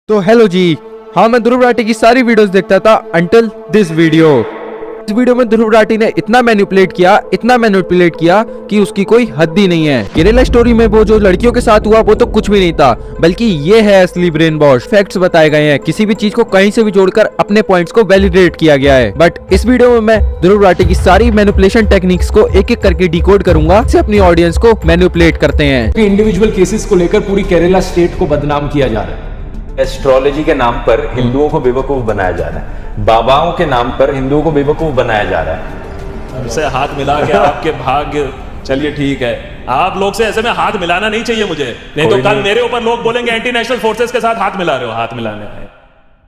तो हेलो जी। हाँ, मैं ध्रुव राठी की सारी वीडियोस देखता था अंटिल दिस वीडियो। इस वीडियो में ध्रुव राठी ने इतना मैनिपुलेट किया कि उसकी कोई हद ही नहीं है। केरला स्टोरी में वो जो लड़कियों के साथ हुआ वो तो कुछ भी नहीं था, बल्कि ये है असली ब्रेन वॉश। फैक्ट्स बताए गए हैं, किसी भी चीज को कहीं से भी जोड़कर अपने पॉइंट्स को वैलिडेट किया गया है। बट इस वीडियो में मैं ध्रुव राठी की सारी मैनिपुलेशन टेक्निक्स को एक एक करके डिकोड करूंगा, से अपनी ऑडियंस को मैनिपुलेट करते हैं। इंडिविजुअल केसेस को लेकर पूरी केरला स्टेट को बदनाम किया जा रहा है। एस्ट्रोलॉजी के नाम पर हिंदुओं को बेवकूफ बनाया जा रहा है, बाबाओं के नाम पर हिंदुओं को बेवकूफ बनाया जा रहा है। उनसे हाथ मिला के आपके भाग्य, चलिए ठीक है, आप लोग से ऐसे में हाथ मिलाना नहीं चाहिए मुझे, नहीं तो कल मेरे ऊपर लोग बोलेंगे एंटी नेशनल फोर्सेस के साथ हाथ मिला रहे हो। हाथ मिलाने आए।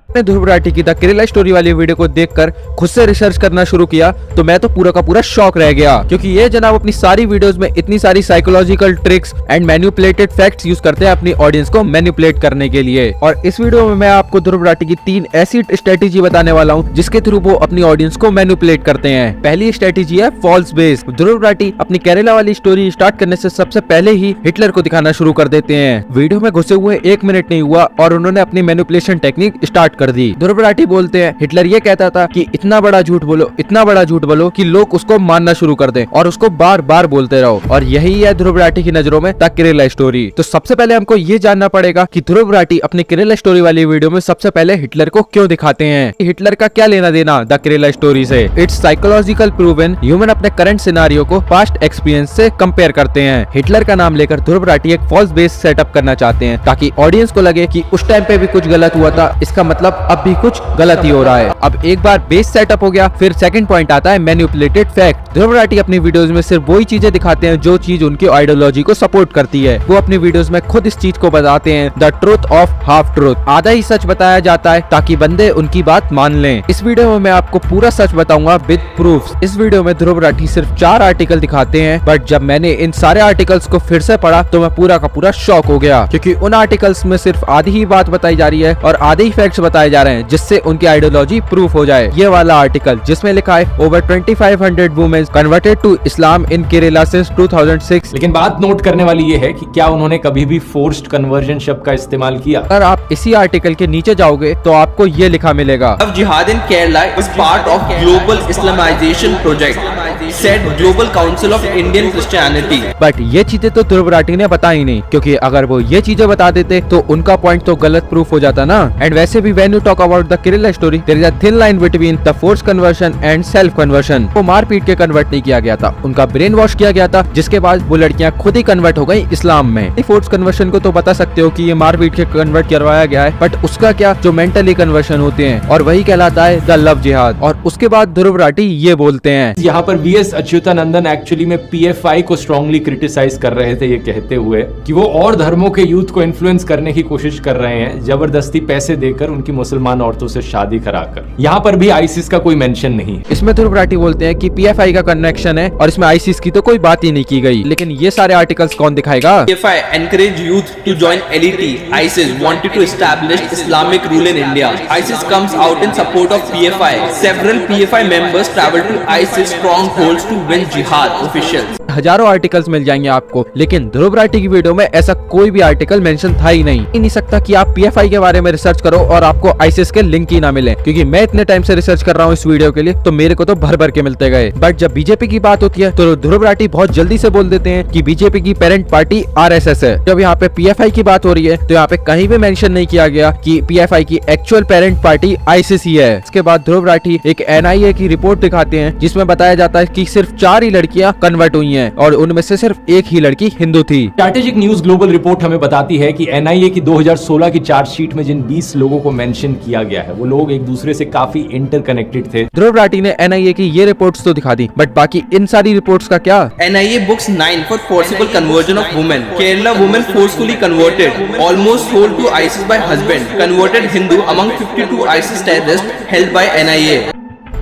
मैंने ध्रुव राठी की द केरला स्टोरी वाली वीडियो को देखकर खुद से रिसर्च करना शुरू किया तो मैं तो पूरा का पूरा शॉक रह गया, क्योंकि ये जनाब अपनी सारी वीडियोस में इतनी सारी psychological tricks and manipulated facts use करते हैं अपनी ऑडियंस को मैनिपुलेट करने के लिए। और इस वीडियो में मैं आपको ध्रुव राठी की 3 ऐसी स्ट्रेटेजी बताने वाला हूँ जिसके थ्रू वो अपनी ऑडियंस को मैनिपुलेट करते हैं। पहली स्ट्रेटेजी है फॉल्स बेस। ध्रुव राठी अपनी केरला वाली स्टोरी स्टार्ट करने से सबसे पहले ही हिटलर को दिखाना शुरू कर देते हैं। वीडियो में घुसे हुए 1 मिनट नहीं हुआ और उन्होंने अपनी मैनिपुलेशन टेक्निक स्टार्ट कर दी। ध्रुव राठी बोलते हैं हिटलर ये कहता था कि इतना बड़ा झूठ बोलो, इतना बड़ा झूठ बोलो कि लोग उसको मानना शुरू कर दें और उसको बार बार बोलते रहो। और यही है ध्रुव राठी की नजरों में द केरला स्टोरी। तो सबसे पहले हमको ये जानना पड़ेगा कि ध्रुव राठी अपनी केरला स्टोरी वाली वीडियो में सबसे पहले हिटलर को क्यों दिखाते हैं। हिटलर का क्या लेना देना द केरला स्टोरी से। It's psychological proven. ह्यूमन अपने करंट सिनारियो को पास्ट एक्सपीरियंस से कंपेयर करते हैं। हिटलर का नाम लेकर ध्रुव राठी एक फॉल्स बेस सेटअप करना चाहते हैं ताकि ऑडियंस को लगे कि उस टाइम पे भी कुछ गलत हुआ था, इसका मतलब अब भी कुछ गलत ही हो रहा है। अब एक बार बेस सेटअप हो गया, फिर सेकंड पॉइंट आता है मैनिपुलेटेड फैक्ट। ध्रुव राठी अपनी वीडियोस में सिर्फ वही चीजें दिखाते हैं जो चीज उनकी आइडियोलॉजी को सपोर्ट करती है। वो अपनी वीडियोस में खुद इस चीज को बताते हैं, the truth of half truth. आधा ही सच बताया जाता है ताकि बंदे उनकी बात मान लें। इस वीडियो में मैं आपको पूरा सच बताऊंगा विद प्रूफ्स। इस वीडियो में ध्रुव राठी सिर्फ 4 आर्टिकल दिखाते हैं, बट जब मैंने इन सारे आर्टिकल्स को फिर से पढ़ा तो मैं पूरा का पूरा शॉक हो गया, क्योंकि उन आर्टिकल्स में सिर्फ आधी ही बात बताई जा रही है और आधे ही फैक्ट्स बताए जा रहे हैं जिससे उनकी आइडियोलॉजी प्रूफ हो जाए। ये वाला आर्टिकल जिसमें लिखा है over 2500 women converted to Islam in Kerala since 2006। लेकिन बात नोट करने वाली ये है कि क्या उन्होंने कभी भी फोर्स्ड कन्वर्जन शब्द का इस्तेमाल किया। अगर आप इसी आर्टिकल के नीचे जाओगे तो आपको ये लिखा मिलेगा, Jihad in Kerala is part of global Islamization project, said Global Council of Indian Christianity। But ये चीजें तो ध्रुव राठी ने बताई नहीं, क्योंकि अगर वो ये चीजें बता देते तो उनका पॉइंट तो गलत प्रूफ हो जाता ना। एंड वैसे भी when you talk about the Kerala story there is a thin line between the force conversion and self conversion. वो मार पीट के कन्वर्ट नहीं किया गया था, उनका ब्रेन वॉश किया गया था, जिसके बाद वो लड़कियां खुद ही कन्वर्ट हो गई इस्लाम में। फोर्स कन्वर्शन को तो बता सकते हो कि ये मार पीट के कन्वर्ट करवाया गया है, बट उसका क्या जो मेंटली कन्वर्शन होते हैं, और वही कहलाता है द लव जिहाद। और उसके बाद ध्रुव राठी ये बोलते हैं, यहाँ पर वीएस अच्युतानंदन एक्चुअली में पीएफआई को स्ट्रांगली क्रिटिसाइज कर रहे थे, ये कहते हुए कि वो और धर्मों के यूथ को इन्फ्लुएंस करने की कोशिश कर रहे हैं, जबरदस्ती पैसे देकर उनकी मुसलमान औरतों से शादी कराकर। यहाँ पर भी आईसिस का कोई मेंशन नहीं। इसमें ध्रुव राठी बोलते हैं कि पीएफआई का कनेक्शन है और इसमें आईसिस की तो कोई बात ही नहीं की गई। लेकिन ये सारे आर्टिकल्स कौन दिखाएगा। PFI encourage youth to join LET. ISIS wanted to establish Islamic rule in India. ISIS comes out in support of PFI. Several PFI members traveled to ISIS strongholds to win jihad officials. हजारों articles मिल जाएंगे आपको, लेकिन ध्रुव राठी की video में ऐसा कोई भी article mention था ही नहीं सकता कि आप पीएफआई के बारे में रिसर्च करो और आपको आईसिस के लिंक ही ना मिले, क्योंकि मैं इतने टाइम से रिसर्च कर रहा हूँ इस वीडियो के लिए तो मेरे को तो भर भर के मिलते गए। बट जब बीजेपी की बात होती है तो ध्रुव राठी बहुत जल्दी से बोल देते हैं कि बीजेपी की पेरेंट पार्टी आरएसएस है। जब यहाँ पे पीएफआई की बात हो रही है तो यहाँ पे कहीं भी मेंशन नहीं किया गया कि पीएफआई की एक्चुअल पेरेंट पार्टी आईसिस ही है। इसके बाद ध्रुव राठी एक एनआईए की रिपोर्ट दिखाते हैं जिसमें बताया जाता है कि सिर्फ 4 ही लड़कियां कन्वर्ट हुई हैं और उनमें से सिर्फ एक ही लड़की हिंदू थी। स्ट्रैटेजिक न्यूज ग्लोबल रिपोर्ट हमें बताती है कि एनआईए की 2016 की चार्जशीट में जिन 20 लोगों को मेंशन किया गया है वो लोग एक दूसरे से काफी इंटरकनेक्टेड थे। ध्रुव राठी ने एनआईए की ये रिपोर्ट्स तो दिखा दी, बट बाकी इन सारी रिपोर्ट्स का क्या। NIA books 9 for forcible conversion of women. Kerala women forcefully converted, almost sold to ISIS by husband, converted Hindu among 52 ISIS terrorists held by NIA.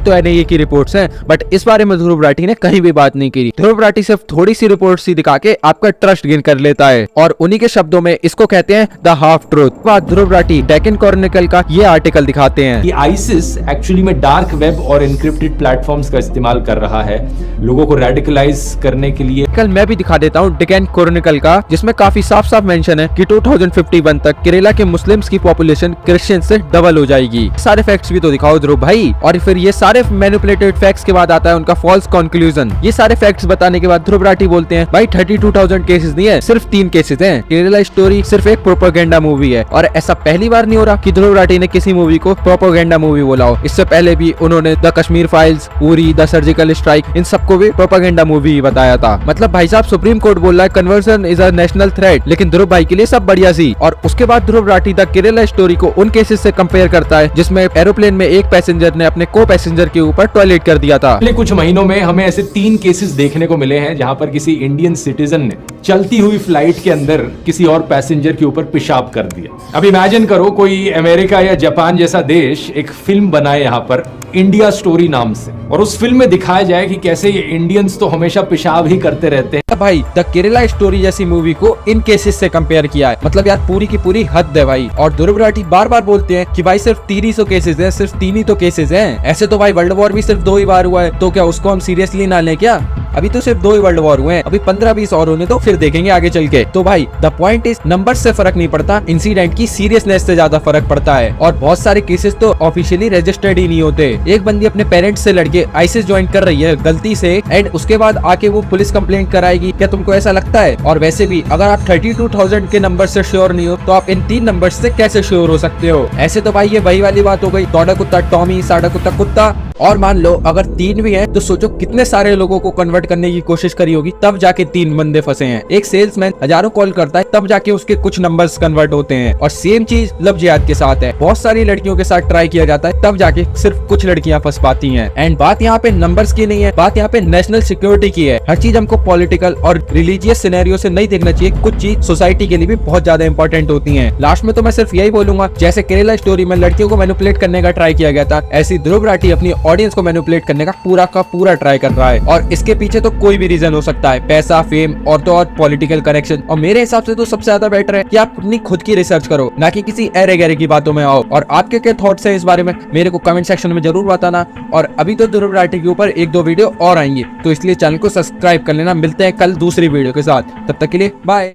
तो एनआईए की रिपोर्ट्स हैं, बट इस बारे में ध्रुव राठी ने कहीं भी बात नहीं की। ध्रुव राठी सिर्फ थोड़ी सी रिपोर्ट सी दिखा के आपका ट्रस्ट गेन कर लेता है और उन्हीं के शब्दों में इसको कहते हैं द हाफ ट्रूथ। बाद ध्रुव राठी डेक्कन क्रॉनिकल का ये आर्टिकल दिखाते हैं कि आईसिस एक्चुअली में डार्क वेब और एन्क्रिप्टेड प्लेटफॉर्म्स का इस्तेमाल कर रहा है लोगों को रेडिकलाइज करने के लिए। कल मैं भी दिखा देता हूँ डेक्कन क्रॉनिकल का, जिसमें काफी साफ साफ मेंशन है कि 2051 तक केरला के मुस्लिम्स की पॉपुलेशन क्रिश्चियन से डबल हो जाएगी। सारे फैक्ट्स भी तो दिखाओ ध्रुव भाई। और फिर ये सारे मैनिपुलेटेड फैक्ट्स के बाद आता है उनका फॉल्स कंक्लूजन। ये सारे फैक्ट्स बताने के बाद ध्रुव राठी बोलते हैं भाई 32,000 केसेस नहीं है, सिर्फ 3 केसेस हैं। केरला स्टोरी सिर्फ एक प्रोपेगेंडा मूवी है। और ऐसा पहली बार नहीं हो रहा कि ध्रुव राठी ने किसी मूवी को प्रोपेगेंडा मूवी बोला हो। इससे पहले भी उन्होंने the Kashmir files, Uri, the surgical strike, इन सबको भी प्रोपेगेंडा मूवी बताया था। मतलब भाई साहब सुप्रीम कोर्ट बोल रहा है conversion is a national threat, लेकिन ध्रुव भाई के लिए सब बढ़िया सी। और उसके बाद ध्रुव राठी द केरला स्टोरी को उन केसेस से कंपेयर करता है जिसमें एरोप्लेन में एक पैसेंजर ने अपने को पैसेंजर के ऊपर टॉयलेट कर दिया था। पिछले कुछ महीनों में हमें ऐसे 3 केसेस देखने को मिले हैं जहां पर किसी इंडियन सिटीजन ने चलती हुई फ्लाइट के अंदर किसी और पैसेंजर के ऊपर पेशाब कर दिया। अब इमेजिन करो कोई अमेरिका या जापान जैसा देश एक फिल्म बनाए यहाँ पर इंडिया स्टोरी नाम से, और उस फिल्म में दिखाया जाए कि कैसे ये इंडियंस तो हमेशा पेशाब ही करते रहते हैं। भाई द केरला स्टोरी जैसी मूवी को इन केसेस से कंपेयर किया है, मतलब यार पूरी की पूरी हद है भाई। और ध्रुव राठी बार बार बोलते हैं कि भाई सिर्फ 300 केसेस हैं, सिर्फ 3 ही तो केसेस हैं। ऐसे तो भाई वर्ल्ड वॉर भी सिर्फ 2 ही बार हुआ है, तो क्या उसको हम सीरियसली ना लें क्या? अभी तो सिर्फ 2 ही वर्ल्ड वॉर हुए हैं, अभी 15-20 और होने तो फिर देखेंगे आगे चल के। तो भाई द पॉइंट इज नंबर से फर्क नहीं पड़ता, इंसिडेंट की सीरियसनेस से ज्यादा फर्क पड़ता है। और बहुत सारे केसेस तो ऑफिशियली रजिस्टर्ड ही नहीं होते। एक बंदी अपने पेरेंट्स से लड़के आईसिस ज्वाइन कर रही है गलती से, एंड उसके बाद आके वो पुलिस कंप्लेंट कराएगी, क्या तुमको ऐसा लगता है? और वैसे भी अगर आप 32,000 के नंबर से श्योर नहीं हो तो आप इन 3 नंबर से कैसे श्योर हो सकते हो? ऐसे तो भाई ये वही वाली बात हो गई, दौड़ा कुत्ता टॉमी, साड़ा कुत्ता कुत्ता। और मान लो अगर 3 भी हैं तो सोचो कितने सारे लोगों को कन्वर्ट करने की कोशिश करी होगी, तब जाके 3 बंदे फंसे हैं। एक सेल्समैन हजारों कॉल करता है तब जाके उसके कुछ नंबर्स कन्वर्ट होते हैं। और सेम चीज लव जिहाद के साथ है, बहुत सारी लड़कियों के साथ ट्राई किया जाता है तब जाके सिर्फ कुछ लड़कियां फंस पाती हैं। एंड बात यहाँ पे नंबर्स की नहीं है, बात यहाँ पे नेशनल सिक्योरिटी की है। हर चीज हमको पॉलिटिकल और रिलीजियस सिनेरियो से नहीं देखना चाहिए, कुछ चीज सोसाइटी के लिए भी बहुत ज्यादा इंपॉर्टेंट होती है। लास्ट में तो मैं सिर्फ यही बोलूंगा, जैसे केरला स्टोरी में लड़कियों को मैनिपुलेट करने का ट्राई किया गया था, ऐसी ध्रुव राठी अपनी ऑडियंस को मैनिपुलेट करने का पूरा ट्राई कर रहा है। और इसके पीछे तो कोई भी रीजन हो सकता है, पैसा, फेम और तो और पॉलिटिकल कनेक्शन। और मेरे हिसाब से तो सबसे ज्यादा बेटर है कि आप अपनी खुद की रिसर्च करो, ना कि किसी अरे गहरे की बातों में आओ। और आपके क्या थॉट्स हैं इस बारे में मेरे को कमेंट सेक्शन में जरूर बताना। और अभी तो ध्रुव राठी के ऊपर 1-2 वीडियो और आएंगे, तो इसलिए चैनल को सब्सक्राइब कर लेना। मिलते हैं कल दूसरी वीडियो के साथ, तब तक के लिए बाय।